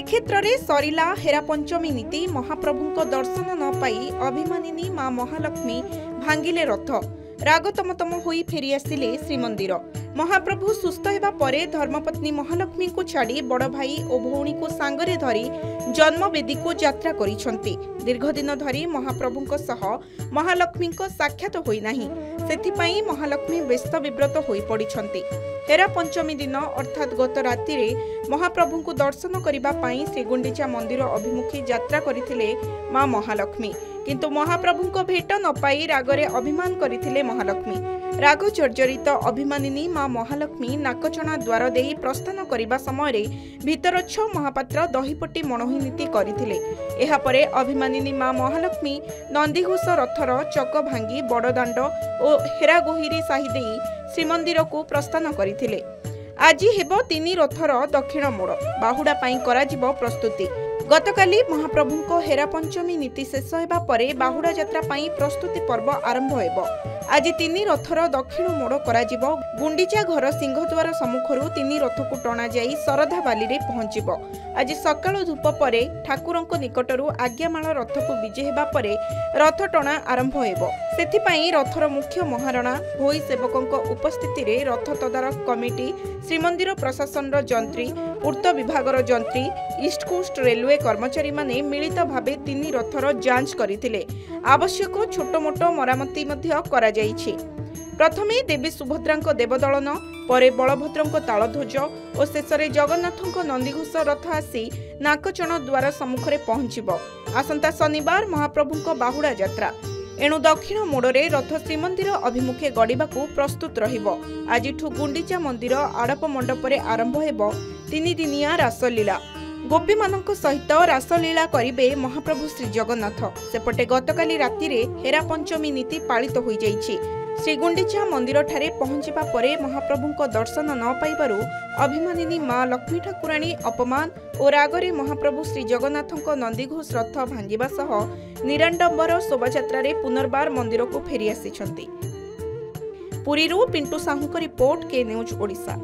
श्रीक्षेत्र रे सरिला हेरा पंचमी नीति महाप्रभुंक दर्शन न पाई अभिमानिनी मां महालक्ष्मी भांगिले रथ राग तमतम होई फेरी आसिले श्रीमंदिर। महाप्रभु सुस्थ हेबा परे धर्मपत्नी महालक्ष्मी को छाड़ी बड़ भाई और भौणी को सांगरे धरी जन्मवेदी को यात्रा करिसंती। दीर्घ दिन धरी महाप्रभुंक सह महालक्ष्मींक साक्षात होई नाही, सेथिपाई महालक्ष्मी व्यस्त विव्रत होई पड़िछंती। हेरा पंचमी दिन अर्थात गत राति रे महाप्रभुंकु दर्शन करिबा पाई श्रीगुंडीचा मंदिर अभिमुखी यात्रा करिथिले मां महालक्ष्मी, किंतु महाप्रभुंक भेट न पाई रागरे अभिमान करिथिले महालक्ष्मी। राग जर्जरित अभिमानिनी मां महालक्ष्मी नाकचना द्वार देई प्रस्थान करिबा समय भीतरच्छ महापात्र दहीपट्टी मणोही नीति करिथिले। एहा परे अभिमानिनी मां महालक्ष्मी नंदीघोष रथर चक भांगी बड़दाण्ड और हेरागोहिरी साही देई श्रीमंदिर को प्रस्थान करिथिले। आज हेबो तीनी रथर दक्षिण मोड़ बाहुडा पाई कराजिबो प्रस्तुति। गतकाली महाप्रभुंको हेरा पंचमी नीति शेष हेबा परे बाहुडा यात्रा पाई प्रस्तुति पर्व आरंभ हेबो। आज तीनी रथर दक्षिण मोड़ कराजिबो। गुंडीचा घर सिंहद्वार सम्मुखरु तीनी रथकु टणा जाई सरधा बाली रे पहुंचिबो। आज सकाळ धूप परे ठाकुरंको निकटरु आज्ञामाळ रथकु विजे हेबा परे रथ टणा आरंभ हेबो। सेथिपाई रथर मुख्य महारणा भोई सेवकंको उपस्थिति रे रथ तदारक कमिटी, श्रीमंदिर प्रशासन जंत्री, पूर्त विभागर जंत्री, ईस्ट कोस्ट रेलवे कर्मचारी माने मिलित भावे तीनी रथर जांच करिथिले। आवश्यक छोट मोट मरामती मध्य करा जाइछि। प्रथमे देवी सुभद्रांको देवदलन, परे बलभद्रंको तालध्वज और शेषरे जगन्नाथंको नंदीघोष रथ आसी नाकचण द्वार सम्मुखरे पहुंचिबो। आसंता शनिवार महाप्रभुंको बाहुडा यात्रा, एणु दक्षिण मोड़े रथ श्रीमंदिर अभिमुखे गड़िबाकू प्रस्तुत रहिबो। आजिठू गुंडीचा मंदिर आड़प मंडपरे आरंभ हेबो तीनी दिनिया रासलीला। गोपी मानक सहित रासलीला करिबे महाप्रभु श्री जगन्नाथ। सेपटे गतकाली राति रे हेरा पंचमी नीति पालित होई जाइछि। श्रीगुंडीचा मंदिर ठारे पहुंचिबा परे महाप्रभुंको दर्शन न पाइबारु अभिमानिनी मां लक्ष्मी ठाकुराणी अपमान और रागरे महाप्रभु श्री जगन्नाथंको नंदीघोष रथ भांगिबा सह निराडंबर शोभायात्रा रे पुनर्बार मंदिर को फेरी आसिछंती। पुरीरू पिंटू साहूको रिपोर्ट, के न्यूज ओडिशा।